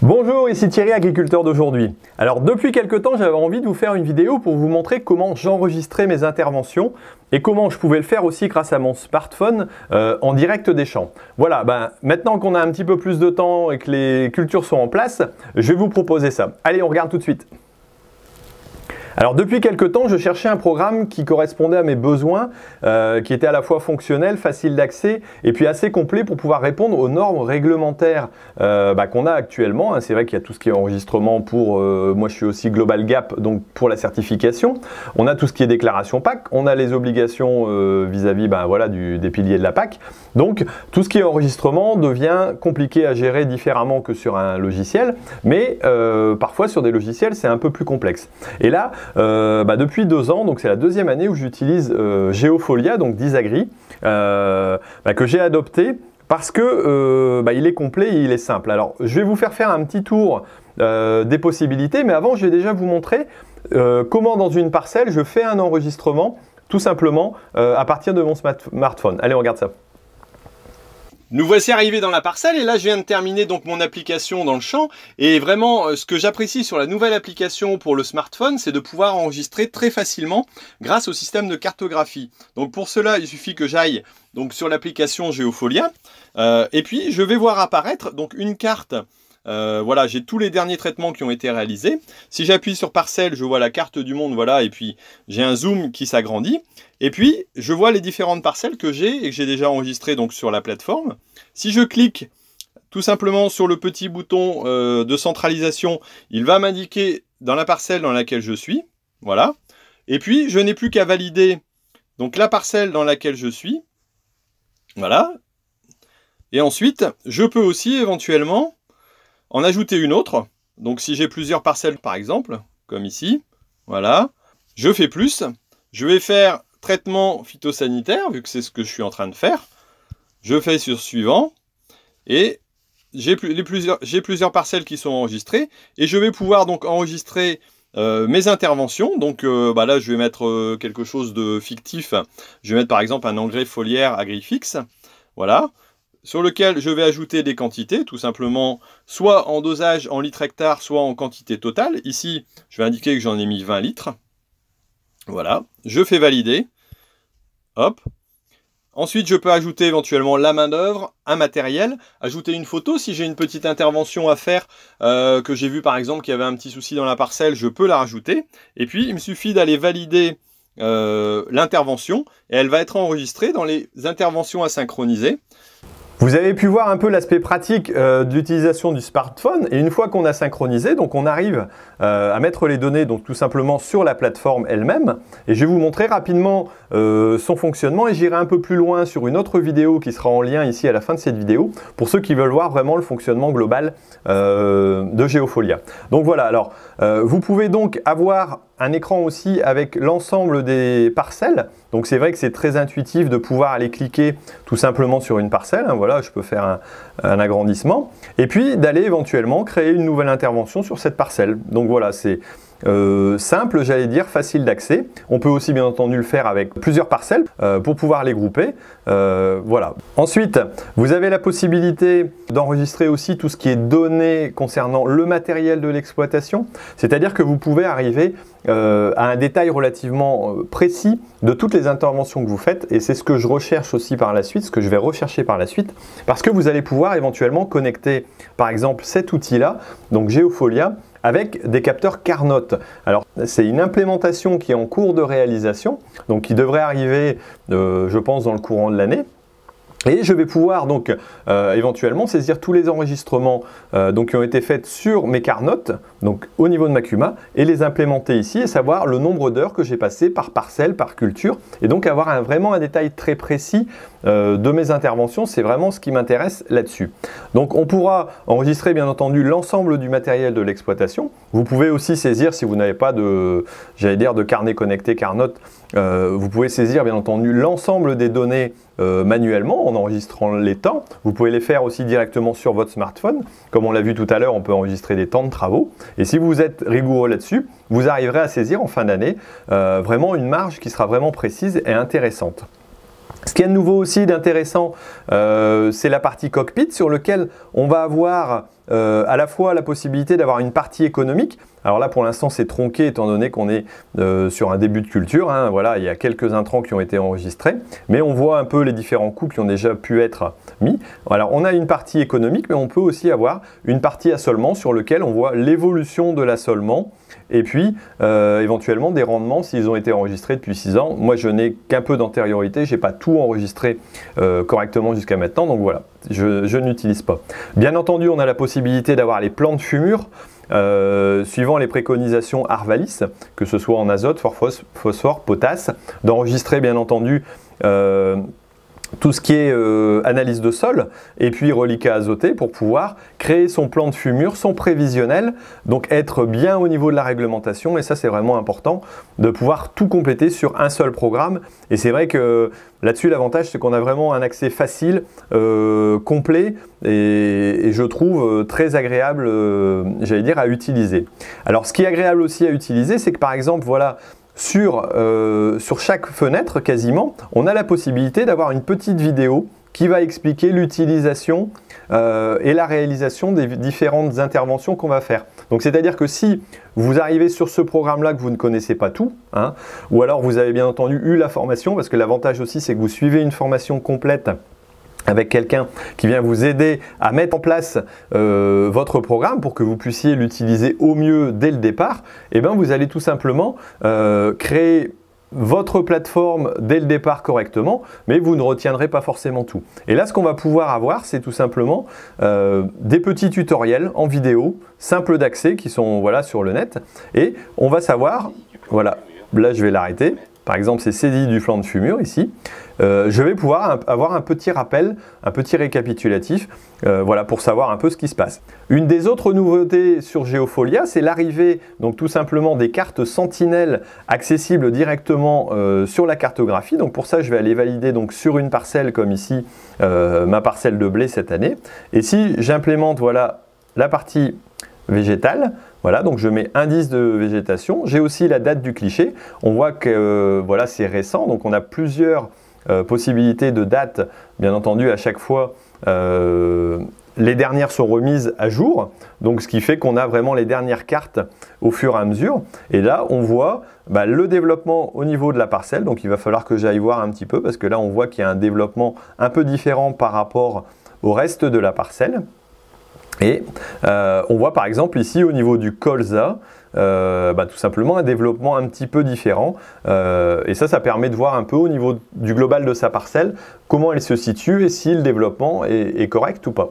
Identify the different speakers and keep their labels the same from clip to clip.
Speaker 1: Bonjour, ici Thierry, agriculteur d'aujourd'hui. Alors depuis quelques temps, j'avais envie de vous faire une vidéo pour vous montrer comment j'enregistrais mes interventions et comment je pouvais le faire aussi grâce à mon smartphone en direct des champs. Voilà, maintenant qu'on a un petit peu plus de temps et que les cultures sont en place, je vais vous proposer ça. Allez, on regarde tout de suite. Alors depuis quelques temps, je cherchais un programme qui correspondait à mes besoins, qui était à la fois fonctionnel, facile d'accès et puis assez complet pour pouvoir répondre aux normes réglementaires qu'on a actuellement. C'est vrai qu'il y a tout ce qui est enregistrement pour, moi je suis aussi Global Gap, donc pour la certification. On a tout ce qui est déclaration PAC, on a les obligations vis-à-vis des piliers de la PAC. Donc tout ce qui est enregistrement devient compliqué à gérer différemment que sur un logiciel, mais parfois sur des logiciels c'est un peu plus complexe. Et là, depuis 2 ans, donc c'est la deuxième année où j'utilise Geofolia, donc d'Isagri, que j'ai adopté parce que il est complet et il est simple. Alors je vais vous faire un petit tour des possibilités, mais avant je vais déjà vous montrer comment dans une parcelle je fais un enregistrement tout simplement à partir de mon smartphone. Allez, on regarde ça.
Speaker 2: Nous voici arrivés dans la parcelle et là je viens de terminer donc mon application dans le champ et vraiment ce que j'apprécie sur la nouvelle application pour le smartphone, c'est de pouvoir enregistrer très facilement grâce au système de cartographie. Donc pour cela il suffit que j'aille donc sur l'application Geofolia et puis je vais voir apparaître donc une carte. Voilà, j'ai tous les derniers traitements qui ont été réalisés. Si j'appuie sur parcelle, je vois la carte du monde, voilà, et puis j'ai un zoom qui s'agrandit. Et puis, je vois les différentes parcelles que j'ai et que j'ai déjà enregistrées donc sur la plateforme. Si je clique tout simplement sur le petit bouton de centralisation, il va m'indiquer dans la parcelle dans laquelle je suis. Voilà. Et puis, je n'ai plus qu'à valider donc la parcelle dans laquelle je suis. Voilà. Et ensuite, je peux aussi éventuellement en ajouter une autre. Donc si j'ai plusieurs parcelles par exemple, comme ici, voilà, je fais plus. Je vais faire traitement phytosanitaire, vu que c'est ce que je suis en train de faire. Je fais sur suivant. Et j'ai plusieurs parcelles qui sont enregistrées. Et je vais pouvoir donc enregistrer mes interventions. Donc là, je vais mettre quelque chose de fictif. Je vais mettre par exemple un engrais foliaire agrifix. Voilà. Sur lequel je vais ajouter des quantités, tout simplement, soit en dosage en litres hectares, soit en quantité totale. Ici, je vais indiquer que j'en ai mis 20 litres. Voilà, je fais valider. Hop. Ensuite, je peux ajouter éventuellement la main-d'œuvre, un matériel, ajouter une photo. Si j'ai une petite intervention à faire, que j'ai vu par exemple qu'il y avait un petit souci dans la parcelle, je peux la rajouter. Et puis, il me suffit d'aller valider l'intervention et elle va être enregistrée dans les interventions à synchroniser.
Speaker 1: Vous avez pu voir un peu l'aspect pratique d'utilisation du smartphone et une fois qu'on a synchronisé, donc on arrive à mettre les données donc tout simplement sur la plateforme elle-même et je vais vous montrer rapidement son fonctionnement et j'irai un peu plus loin sur une autre vidéo qui sera en lien ici à la fin de cette vidéo pour ceux qui veulent voir vraiment le fonctionnement global de Geofolia. Donc voilà, alors vous pouvez donc avoir un écran aussi avec l'ensemble des parcelles. Donc c'est vrai que c'est très intuitif de pouvoir aller cliquer tout simplement sur une parcelle. Voilà, je peux faire un agrandissement. Et puis d'aller éventuellement créer une nouvelle intervention sur cette parcelle. Donc voilà, c'est simple, j'allais dire, facile d'accès. On peut aussi bien entendu le faire avec plusieurs parcelles pour pouvoir les grouper. Voilà. Ensuite, vous avez la possibilité d'enregistrer aussi tout ce qui est données concernant le matériel de l'exploitation. C'est-à-dire que vous pouvez arriver à un détail relativement précis de toutes les interventions que vous faites et c'est ce que je recherche aussi par la suite, ce que je vais rechercher par la suite parce que vous allez pouvoir éventuellement connecter par exemple cet outil-là, donc Geofolia, avec des capteurs Carnot. Alors c'est une implémentation qui est en cours de réalisation, donc qui devrait arriver je pense dans le courant de l'année. Et je vais pouvoir donc éventuellement saisir tous les enregistrements qui ont été faits sur mes Carnot, donc au niveau de ma CUMA, et les implémenter ici et savoir le nombre d'heures que j'ai passé par parcelle, par culture, et donc avoir vraiment un détail très précis de mes interventions. C'est vraiment ce qui m'intéresse là-dessus. Donc on pourra enregistrer bien entendu l'ensemble du matériel de l'exploitation. Vous pouvez aussi saisir, si vous n'avez pas de, j'allais dire, de carnet connecté Carnot, vous pouvez saisir bien entendu l'ensemble des données manuellement en enregistrant les temps. Vous pouvez les faire aussi directement sur votre smartphone. Comme on l'a vu tout à l'heure, on peut enregistrer des temps de travaux. Et si vous êtes rigoureux là-dessus, vous arriverez à saisir en fin d'année vraiment une marge qui sera vraiment précise et intéressante. Ce qu'il y a de nouveau aussi d'intéressant, c'est la partie cockpit sur lequel on va avoir à la fois la possibilité d'avoir une partie économique. Alors là, pour l'instant, c'est tronqué étant donné qu'on est sur un début de culture. Hein. Voilà, il y a quelques intrants qui ont été enregistrés, mais on voit un peu les différents coûts qui ont déjà pu être mis. Alors, on a une partie économique, mais on peut aussi avoir une partie assolement sur lequel on voit l'évolution de l'assolement et puis éventuellement des rendements s'ils ont été enregistrés depuis 6 ans. Moi, je n'ai qu'un peu d'antériorité, je n'ai pas tout enregistré correctement jusqu'à maintenant, donc voilà, je n'utilise pas. Bien entendu, on a la possibilité d'avoir les plans de fumure suivant les préconisations Arvalis, que ce soit en azote, phosphore, potasse, d'enregistrer bien entendu tout ce qui est analyse de sol et puis reliquat azoté pour pouvoir créer son plan de fumure, son prévisionnel, donc être bien au niveau de la réglementation, et ça c'est vraiment important de pouvoir tout compléter sur un seul programme. Et c'est vrai que là-dessus l'avantage c'est qu'on a vraiment un accès facile, complet et je trouve très agréable, j'allais dire, à utiliser. Alors ce qui est agréable aussi à utiliser, c'est que par exemple, voilà, sur chaque fenêtre, quasiment, on a la possibilité d'avoir une petite vidéo qui va expliquer l'utilisation et la réalisation des différentes interventions qu'on va faire. Donc c'est-à-dire que si vous arrivez sur ce programme-là que vous ne connaissez pas tout, hein, ou alors vous avez bien entendu eu la formation, parce que l'avantage aussi c'est que vous suivez une formation complète avec quelqu'un qui vient vous aider à mettre en place votre programme pour que vous puissiez l'utiliser au mieux dès le départ, et bien vous allez tout simplement créer votre plateforme dès le départ correctement, mais vous ne retiendrez pas forcément tout. Et là, ce qu'on va pouvoir avoir, c'est tout simplement des petits tutoriels en vidéo, simples d'accès, qui sont voilà, sur le net, et on va savoir, voilà, là je vais l'arrêter. Par exemple, c'est saisie du flanc de fumure ici. Je vais pouvoir avoir un petit rappel, un petit récapitulatif, voilà, pour savoir un peu ce qui se passe. Une des autres nouveautés sur Geofolia, c'est l'arrivée donc tout simplement des cartes Sentinelle accessibles directement sur la cartographie. Donc pour ça, je vais aller valider donc sur une parcelle comme ici, ma parcelle de blé cette année. Et si j'implémente voilà la partie végétale, voilà, donc je mets indice de végétation. J'ai aussi la date du cliché. On voit que voilà, c'est récent, donc on a plusieurs possibilités de dates, bien entendu, à chaque fois. Les dernières sont remises à jour, donc ce qui fait qu'on a vraiment les dernières cartes au fur et à mesure. Et là, on voit le développement au niveau de la parcelle, donc il va falloir que j'aille voir un petit peu, parce que là, on voit qu'il y a un développement un peu différent par rapport au reste de la parcelle. Et on voit par exemple ici au niveau du colza, tout simplement un développement un petit peu différent. Et ça permet de voir un peu au niveau du global de sa parcelle comment elle se situe et si le développement est correct ou pas.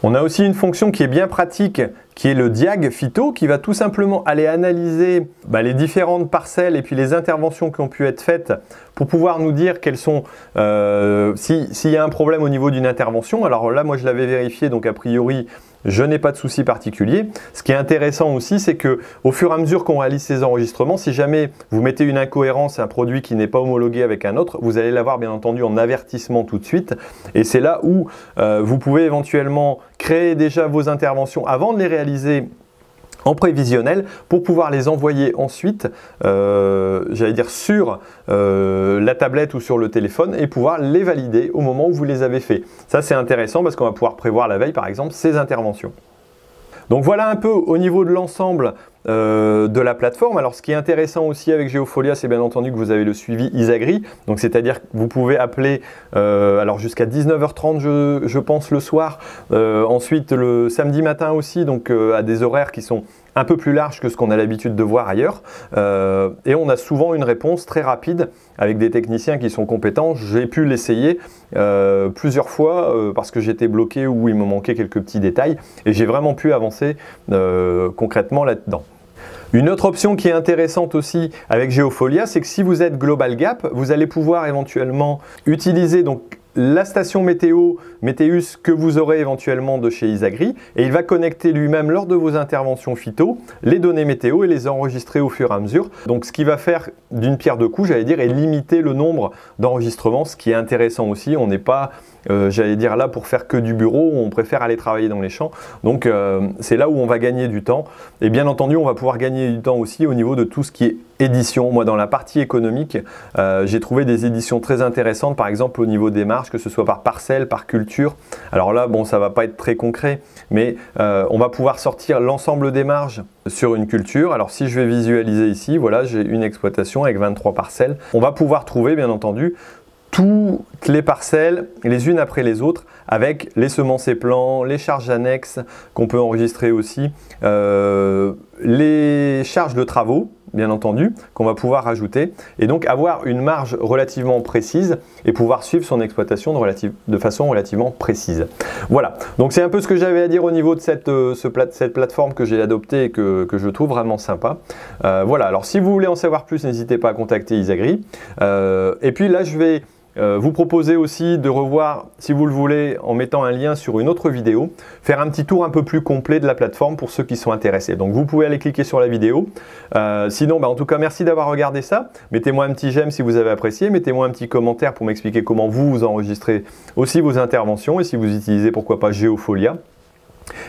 Speaker 1: On a aussi une fonction qui est bien pratique, qui est le diag phyto, qui va tout simplement aller analyser les différentes parcelles et puis les interventions qui ont pu être faites pour pouvoir nous dire quelles sont, s'il y a un problème au niveau d'une intervention. Alors là, moi je l'avais vérifié, donc a priori, je n'ai pas de souci particulier. Ce qui est intéressant aussi, c'est que au fur et à mesure qu'on réalise ces enregistrements, si jamais vous mettez une incohérence à un produit qui n'est pas homologué avec un autre, vous allez l'avoir bien entendu en avertissement tout de suite. Et c'est là où vous pouvez éventuellement créer déjà vos interventions avant de les réaliser en prévisionnel pour pouvoir les envoyer ensuite, j'allais dire sur la tablette ou sur le téléphone et pouvoir les valider au moment où vous les avez fait. Ça c'est intéressant parce qu'on va pouvoir prévoir la veille par exemple ces interventions. Donc voilà un peu au niveau de l'ensemble de la plateforme. Alors ce qui est intéressant aussi avec Geofolia, c'est bien entendu que vous avez le suivi Isagri, donc c'est-à-dire que vous pouvez appeler alors jusqu'à 19h30 je pense le soir, ensuite le samedi matin aussi, donc à des horaires qui sont un peu plus larges que ce qu'on a l'habitude de voir ailleurs, et on a souvent une réponse très rapide avec des techniciens qui sont compétents. J'ai pu l'essayer plusieurs fois parce que j'étais bloqué ou il me manquait quelques petits détails et j'ai vraiment pu avancer concrètement là-dedans. Une autre option qui est intéressante aussi avec Geofolia, c'est que si vous êtes Global Gap, vous allez pouvoir éventuellement utiliser donc la station météo, Météus, que vous aurez éventuellement de chez Isagri, et il va connecter lui-même lors de vos interventions phyto les données météo et les enregistrer au fur et à mesure. Donc ce qui va faire d'une pierre deux coups, j'allais dire, et limiter le nombre d'enregistrements, ce qui est intéressant aussi. On n'est pas, j'allais dire, là pour faire que du bureau, on préfère aller travailler dans les champs. Donc c'est là où on va gagner du temps. Et bien entendu, on va pouvoir gagner du temps aussi au niveau de tout ce qui est éditions. Moi, dans la partie économique, j'ai trouvé des éditions très intéressantes, par exemple au niveau des marges, que ce soit par parcelle, par culture. Alors là, bon, ça va pas être très concret, mais on va pouvoir sortir l'ensemble des marges sur une culture. Alors si je vais visualiser ici, voilà, j'ai une exploitation avec 23 parcelles. On va pouvoir trouver, bien entendu, toutes les parcelles les unes après les autres avec les semences et plants, les charges annexes qu'on peut enregistrer aussi, les charges de travaux bien entendu qu'on va pouvoir rajouter et donc avoir une marge relativement précise et pouvoir suivre son exploitation de façon relativement précise. Voilà, donc c'est un peu ce que j'avais à dire au niveau de cette plateforme que j'ai adoptée et que je trouve vraiment sympa. Voilà, alors si vous voulez en savoir plus, n'hésitez pas à contacter Isagri. Et puis là je vais vous proposer aussi de revoir, si vous le voulez, en mettant un lien sur une autre vidéo, faire un petit tour un peu plus complet de la plateforme pour ceux qui sont intéressés. Donc vous pouvez aller cliquer sur la vidéo. Sinon, en tout cas, merci d'avoir regardé ça. Mettez-moi un petit j'aime si vous avez apprécié. Mettez-moi un petit commentaire pour m'expliquer comment vous enregistrez aussi vos interventions et si vous utilisez, pourquoi pas, Geofolia.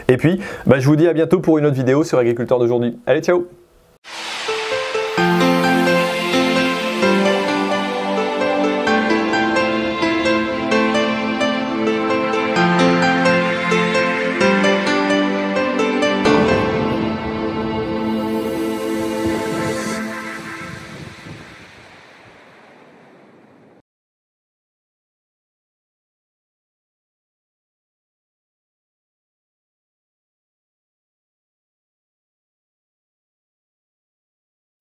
Speaker 1: Et puis, je vous dis à bientôt pour une autre vidéo sur Agriculteur d'aujourd'hui. Allez, ciao!